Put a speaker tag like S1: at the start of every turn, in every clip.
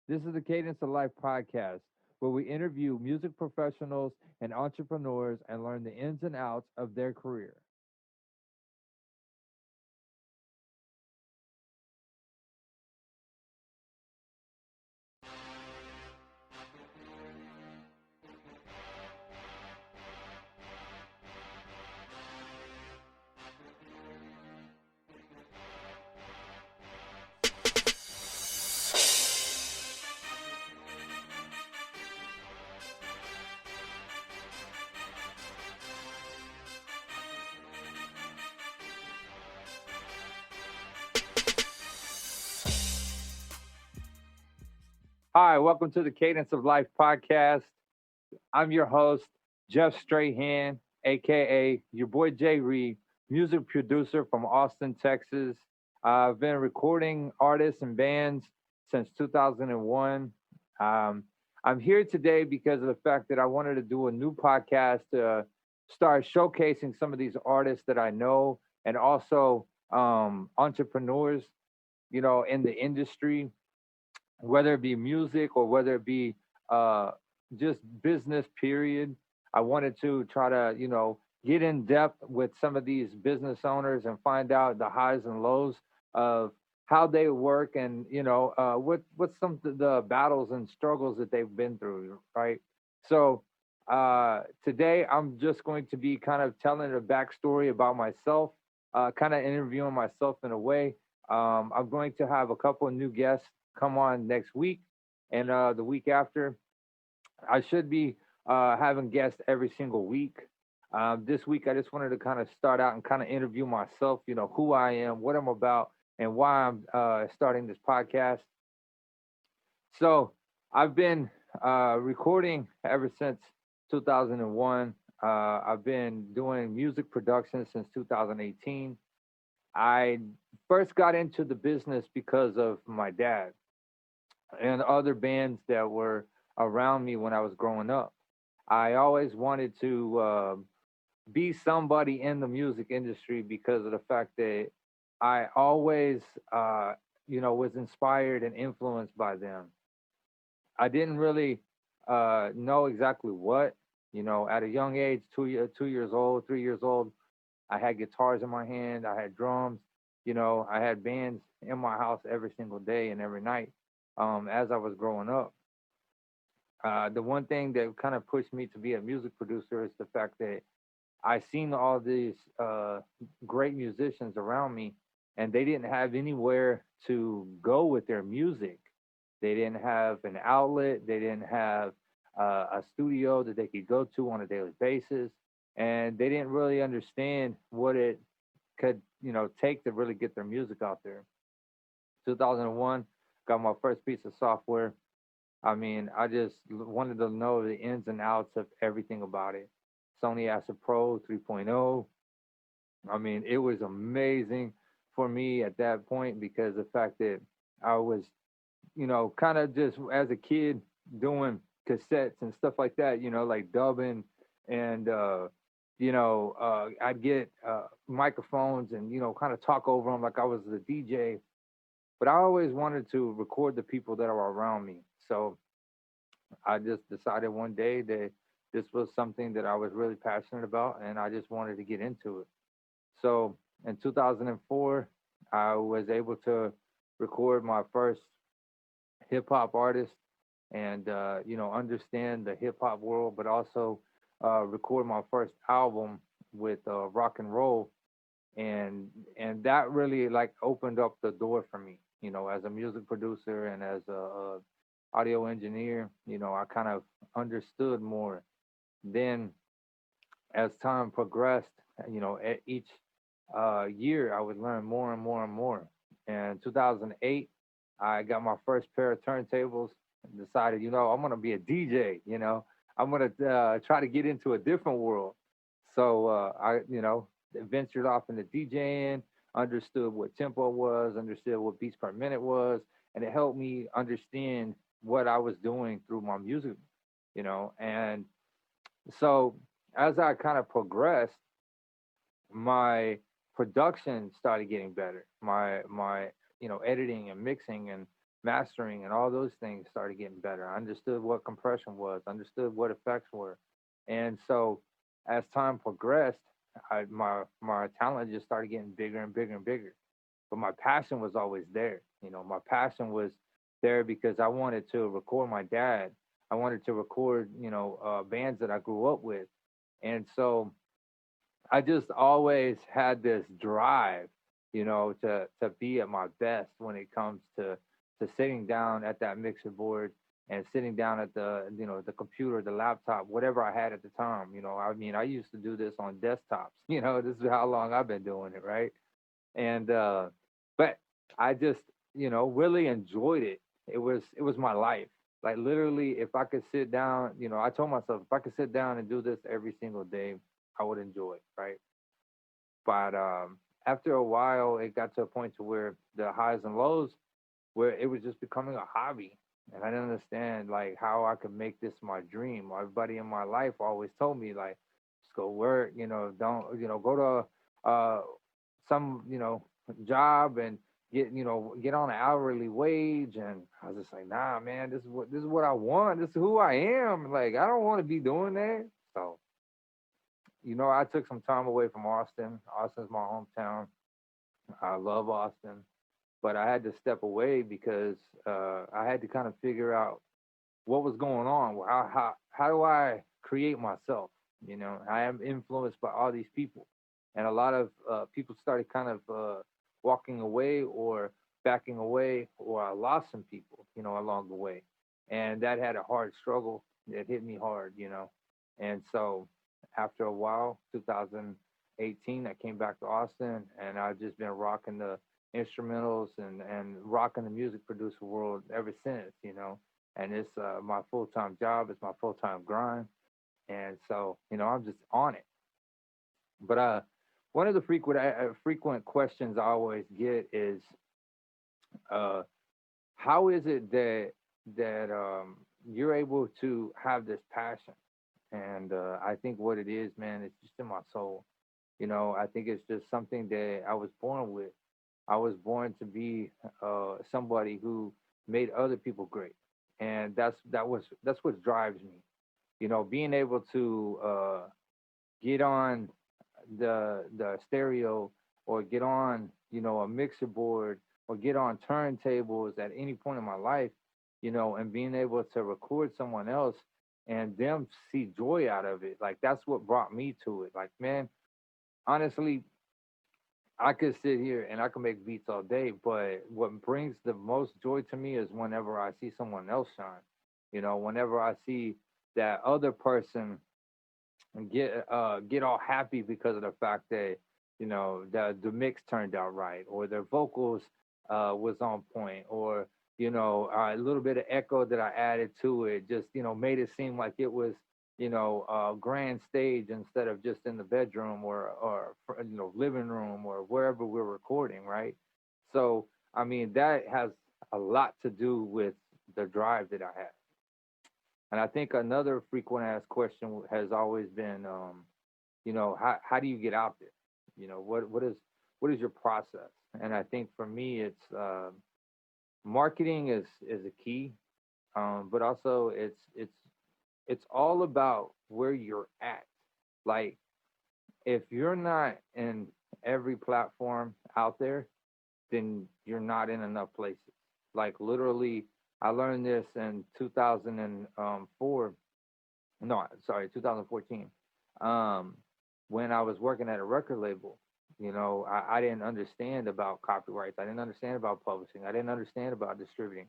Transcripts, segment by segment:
S1: This is the Cadence of Life Podcast, where we interview music professionals and entrepreneurs and learn the ins and outs of their career. Hi, welcome to the Cadence of Life Podcast. I'm your host, Jeff Strahan, aka your boy Jayree, music producer from Austin, Texas. I've been recording artists and bands since 2001. Um, I'm here today because of the fact that I wanted to do a new podcast to start showcasing some of these artists that I know and also entrepreneurs, in the industry, whether it be music or whether it be uh, just business, period. I wanted to try to, get in depth with some of these business owners and find out the highs and lows of how they work and, what's some of the battles and struggles that they've been through, right? So today I'm just going to be kind of telling a backstory about myself, kind of interviewing myself in a way. I'm going to have a couple of new guests come on next week and the week after. I should be having guests every single week. This week, I just wanted to kind of start out and kind of interview myself, who I am, what I'm about, and why I'm starting this podcast. So I've been recording ever since 2001. I've been doing music production since 2018. I first got into the business because of my dad and other bands that were around me when I was growing up. I always wanted to be somebody in the music industry because of the fact that I always, was inspired and influenced by them. I didn't really know exactly what, at a young age, 2 years old, 3 years old, I had guitars in my hand, I had drums, I had bands in my house every single day and every night as I was growing up. The one thing that kind of pushed me to be a music producer is the fact that I seen all these great musicians around me, and they didn't have anywhere to go with their music. They didn't have an outlet. They didn't have a studio that they could go to on a daily basis, and they didn't really understand what it could, take to really get their music out there. 2001, got my first piece of software. I mean, I just wanted to know the ins and outs of everything about it. Sony Acid Pro 3.0. I mean, it was amazing for me at that point because the fact that I was, kind of just as a kid doing cassettes and stuff like that, like dubbing and, I'd get microphones and, kind of talk over them like I was the DJ. But I always wanted to record the people that are around me. So I just decided one day that this was something that I was really passionate about and I just wanted to get into it. So in 2004, I was able to record my first hip hop artist and, understand the hip hop world, but also record my first album with rock and roll. And that really like opened up the door for me, as a music producer and as a audio engineer. I kind of understood more. Then, as time progressed, at each year, I would learn more and more and more. In 2008, I got my first pair of turntables and decided, I'm going to be a DJ, I'm going to try to get into a different world. So I, ventured off into DJing, understood what tempo was, understood what beats per minute was, and it helped me understand what I was doing through my music, and so as I kind of progressed, my production started getting better. My editing and mixing and mastering and all those things started getting better. I understood what compression was, understood what effects were. And so as time progressed, my talent just started getting bigger and bigger and bigger. But my passion was always there. My passion was there because I wanted to record my dad. I wanted to record, bands that I grew up with. And so I just always had this drive, to be at my best when it comes to sitting down at that mixer board and sitting down at the computer, the laptop, whatever I had at the time. I mean, I used to do this on desktops. This is how long I've been doing it, right? And but I just, really enjoyed it. It was my life. Like literally, if I could sit down, I told myself if I could sit down and do this every single day, I would enjoy it, right? But after a while, it got to a point to where the highs and lows, where it was just becoming a hobby, and I didn't understand like how I could make this my dream. Everybody in my life always told me like, just go work, don't, go to some, job and get on an hourly wage. And I was just like, nah, man, this is what I want. This is who I am. Like, I don't want to be doing that. So I took some time away from Austin. Austin's my hometown. I love Austin, but I had to step away because I had to kind of figure out what was going on. How do I create myself? I am influenced by all these people, and a lot of people started kind of walking away or backing away, or I lost some people, along the way, and that had a hard struggle. It hit me hard, and so after a while, 2018, I came back to Austin, and I've just been rocking the instrumentals and rocking the music producer world ever since, and it's my full-time job. It's my full-time grind. And so, I'm just on it. But one of the frequent questions I always get is, uh, how is it that you're able to have this passion? And I think what it is, man, it's just in my soul. I think it's just something that I was born with. I was born to be somebody who made other people great, and that's what drives me. Being able to get on the stereo, or get on a mixer board, or get on turntables at any point in my life, and being able to record someone else and them see joy out of it. Like that's what brought me to it. Like, man, honestly, I could sit here and I can make beats all day, but what brings the most joy to me is whenever I see someone else shine. Whenever I see that other person get all happy because of the fact that the mix turned out right, or their vocals was on point, or a little bit of echo that I added to it just made it seem like it was a grand stage instead of just in the bedroom, or living room, or wherever we're recording, right? So I mean that has a lot to do with the drive that I have. And I think another frequent asked question has always been, how do you get out there? What is your process? And I think for me, it's marketing is a key, but also it's all about where you're at. Like if you're not in every platform out there, then you're not in enough places. Like literally, I learned this in 2004. No, sorry, 2014. Um, when I was working at a record label, I didn't understand about copyrights. I didn't understand about publishing. I didn't understand about distributing.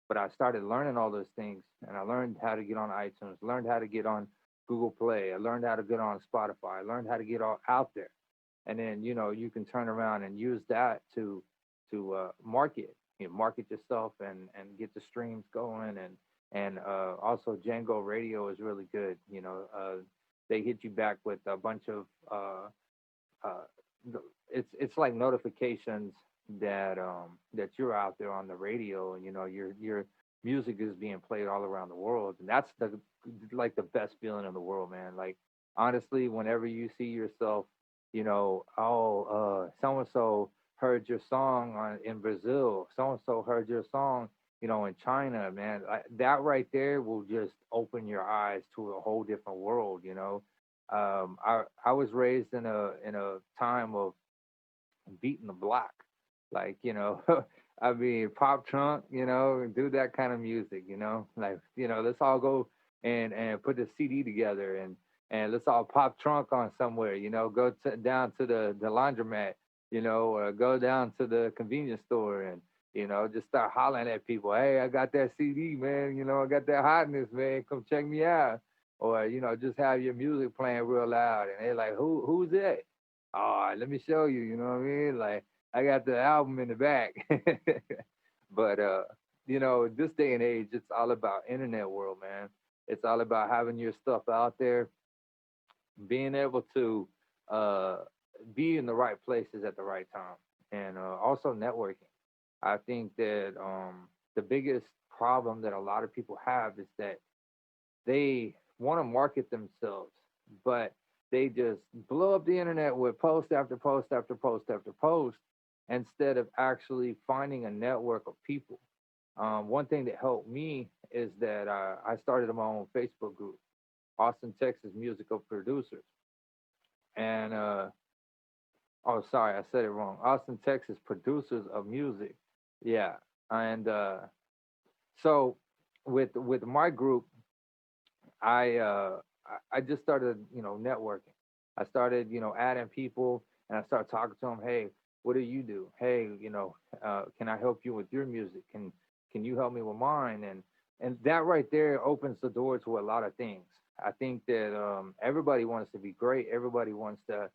S1: But I started learning all those things, and I learned how to get on iTunes, learned how to get on Google Play, I learned how to get on Spotify, I learned how to get all out there. And then you can turn around and use that to market, market yourself and get the streams going. And also Django Radio is really good. They hit you back with a bunch of uh, it's like notifications that you're out there on the radio, and your music is being played all around the world, and that's the best feeling in the world, man. Like honestly, whenever you see yourself, oh, so and so heard your song in Brazil, so and so heard your song, in China, man, that right there will just open your eyes to a whole different world. I was raised in a time of beating the block, like I mean, pop trunk, and do that kind of music, like let's all go and put the CD together and let's all pop trunk on somewhere, go down to the laundromat, or go down to the convenience store and just start hollering at people. Hey, I got that CD, man. I got that hotness, man. Come check me out. Or just have your music playing real loud, and they're like, who's that? Oh, let me show you. You know what I mean? Like I got the album in the back. But this day and age, it's all about internet world, man. It's all about having your stuff out there, being able to uh, be in the right places at the right time, and also networking. I think that the biggest problem that a lot of people have is that they want to market themselves, but they just blow up the internet with post after post after post after post instead of actually finding a network of people. One thing that helped me is that I started my own Facebook group, Austin, Texas Musical Producers. And, oh, sorry, I said it wrong. Austin, Texas Producers of Music. Yeah. And so with my group, I uh I just started, networking. I started, adding people and I started talking to them. Hey, what do you do? Hey, can I help you with your music? Can you help me with mine? And that right there opens the door to a lot of things. I think that everybody wants to be great. Everybody wants to,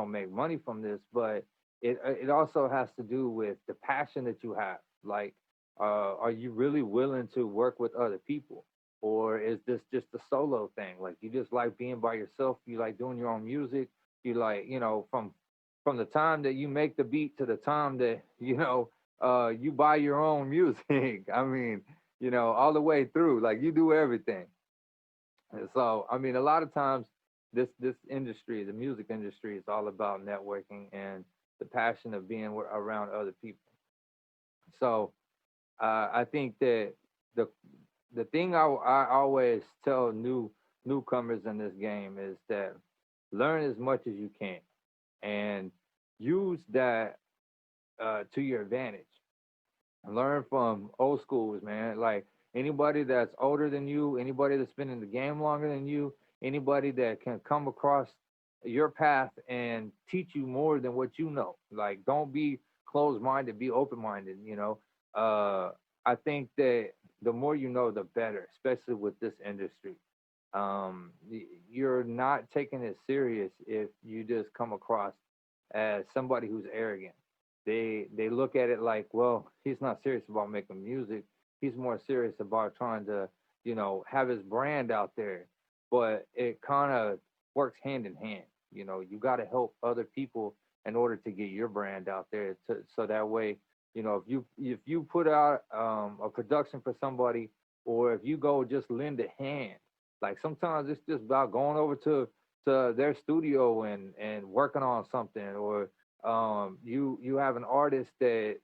S1: make money from this, but it also has to do with the passion that you have. Like, are you really willing to work with other people? Or is this just a solo thing? Like you just like being by yourself, you like doing your own music, you like, from the time that you make the beat to the time that, you buy your own music. I mean, all the way through, like you do everything. And so, I mean, a lot of times this industry, the music industry, is all about networking and the passion of being around other people. So, I think that the the thing I always tell newcomers in this game is that learn as much as you can and use that to your advantage. Learn from old schools, man. Like anybody that's older than you, anybody that's been in the game longer than you, anybody that can come across your path and teach you more than what you know. Like don't be closed minded, be open minded, I think that the more you know, the better, especially with this industry. You're not taking it serious if you just come across as somebody who's arrogant. They look at it like, well, he's not serious about making music. He's more serious about trying to, have his brand out there. But it kind of works hand in hand. You got to help other people in order to get your brand out there. So that way, if you put out a production for somebody, or if you go just lend a hand, like sometimes it's just about going over to their studio and working on something, or you have an artist that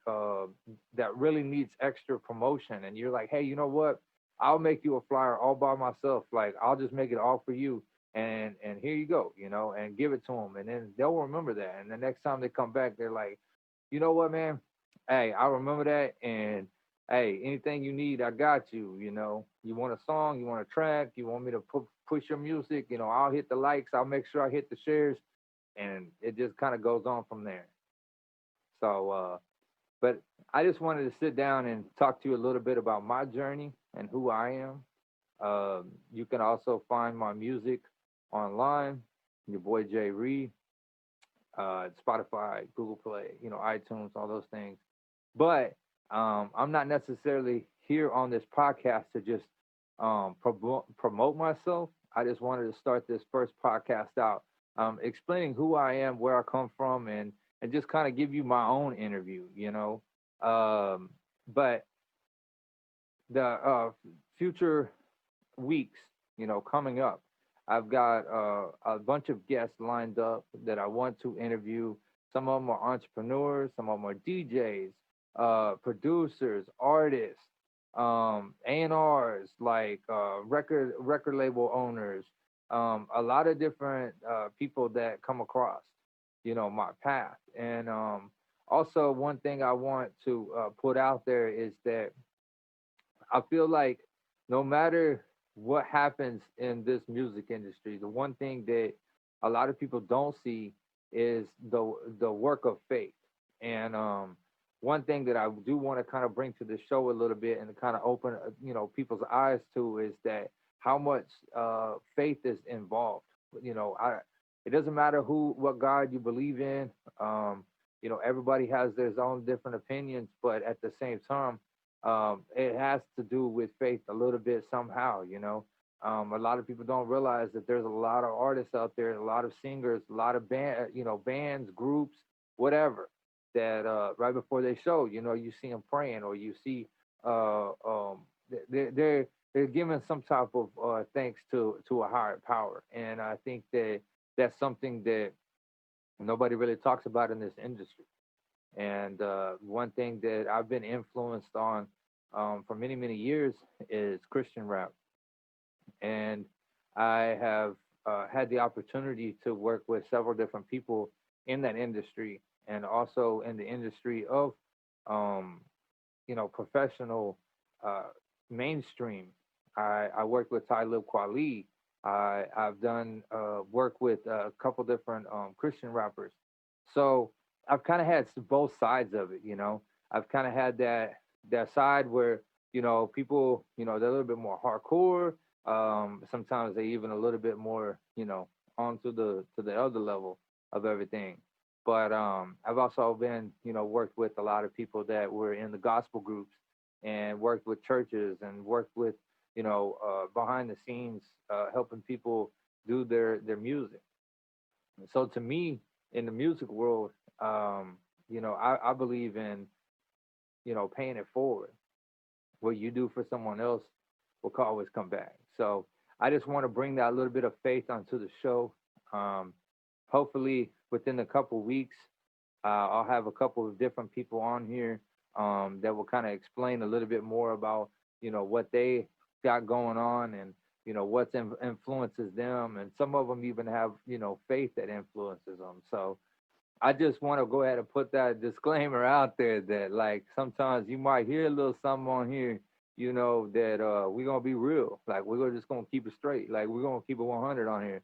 S1: really needs extra promotion, and you're like, hey, you know what? I'll make you a flyer all by myself. Like I'll just make it all for you, and here you go, and give it to them, and then they'll remember that. And the next time they come back, they're like, you know what, man? Hey, I remember that, and hey, anything you need, I got you. You want a song, you want a track, you want me to push your music, I'll hit the likes, I'll make sure I hit the shares, and it just kind of goes on from there. So, but I just wanted to sit down and talk to you a little bit about my journey and who I am. You can also find my music online. Your boy Jayree, Spotify, Google Play, iTunes, all those things. But I'm not necessarily here on this podcast to just promote myself. I just wanted to start this first podcast out, explaining who I am, where I come from, and just kind of give you my own interview. But the future weeks, coming up, I've got a bunch of guests lined up that I want to interview. Some of them are entrepreneurs, some of them are DJs, producers, artists, A&Rs, like record label owners, a lot of different people that come across, my path. And also one thing I want to put out there is that I feel like no matter what happens in this music industry, the one thing that a lot of people don't see is the work of faith. And one thing that I do want to kind of bring to the show a little bit and kind of open people's eyes to is that how much faith is involved. I it doesn't matter what God you believe in. Everybody has their own different opinions, but at the same time it has to do with faith a little bit somehow. A lot of people don't realize that there's a lot of artists out there, a lot of singers, a lot of bands, groups, whatever, that right before they show, you see them praying, or you see they're giving some type of thanks to a higher power. And I think that that's something that nobody really talks about in this industry. And one thing that I've been influenced on for many, many years is Christian rap. And I have had the opportunity to work with several different people in that industry, and also in the industry of, um, professional uh, mainstream. I worked with Talib Kweli. I've done work with a couple different Christian rappers. So I've kind of had both sides of it. I've kind of had that side where people they're a little bit more hardcore. Sometimes they even a little bit more onto the other level of everything. But I've also been worked with a lot of people that were in the gospel groups, and worked with churches, and worked with behind the scenes, helping people do their music. So to me, in the music world, I believe in paying it forward. What you do for someone else will always come back. So I just want to bring that little bit of faith onto the show. Um, Hopefully, within a couple weeks, I'll have a couple of different people on here that will kind of explain a little bit more about what they got going on, and what's influences them, and some of them even have faith that influences them. So I just want to go ahead and put that disclaimer out there that, like, sometimes you might hear a little something on here, that we're gonna be real. Like, we're just gonna keep it straight. Like, we're gonna keep it 100 on here.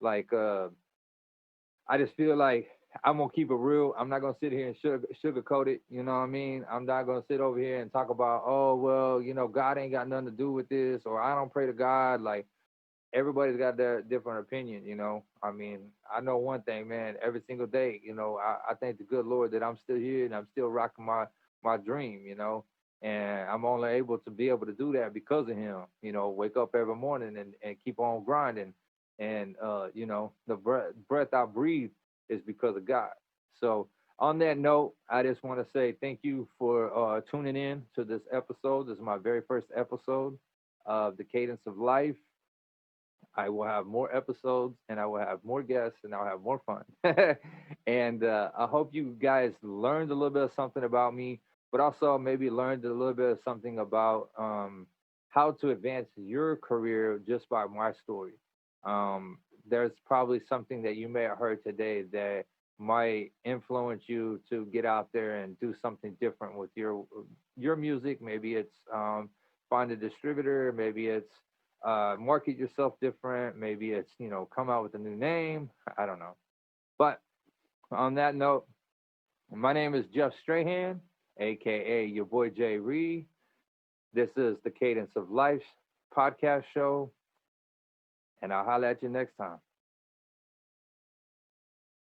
S1: Like, I just feel like I'm gonna keep it real. I'm not gonna sit here and sugarcoat it. You know what I mean? I'm not gonna sit over here and talk about, oh well, God ain't got nothing to do with this, or I don't pray to God. Like, everybody's got their different opinion. I mean, I know one thing, man. Every single day, I thank the good Lord that I'm still here and I'm still rocking my dream. And I'm only able to be able to do that because of him. Wake up every morning and keep on grinding. And the breath I breathe is because of God. So on that note, I just want to say thank you for tuning in to this episode. This is my very first episode of the Cadence of Life. I will have more episodes, and I will have more guests, and I'll have more fun. And I hope you guys learned a little bit of something about me, but also maybe learned a little bit of something about how to advance your career just by my story. There's probably something that you may have heard today that might influence you to get out there and do something different with your music. Maybe it's find a distributor. Maybe it's market yourself different. Maybe it's come out with a new name. I don't know. But on that note, my name is Jeff Strahan, aka your boy Jayree. This is the Cadence of Life podcast show, and I'll holler at you next time.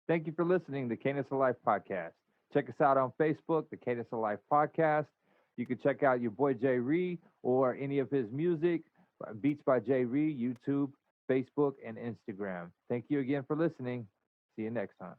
S1: Thank you for listening to Cadence of Life podcast. Check us out on Facebook, the Cadence of Life podcast. You can check out your boy Jayree or any of his music, Beats by Jayree, YouTube, Facebook, and Instagram. Thank you again for listening. See you next time.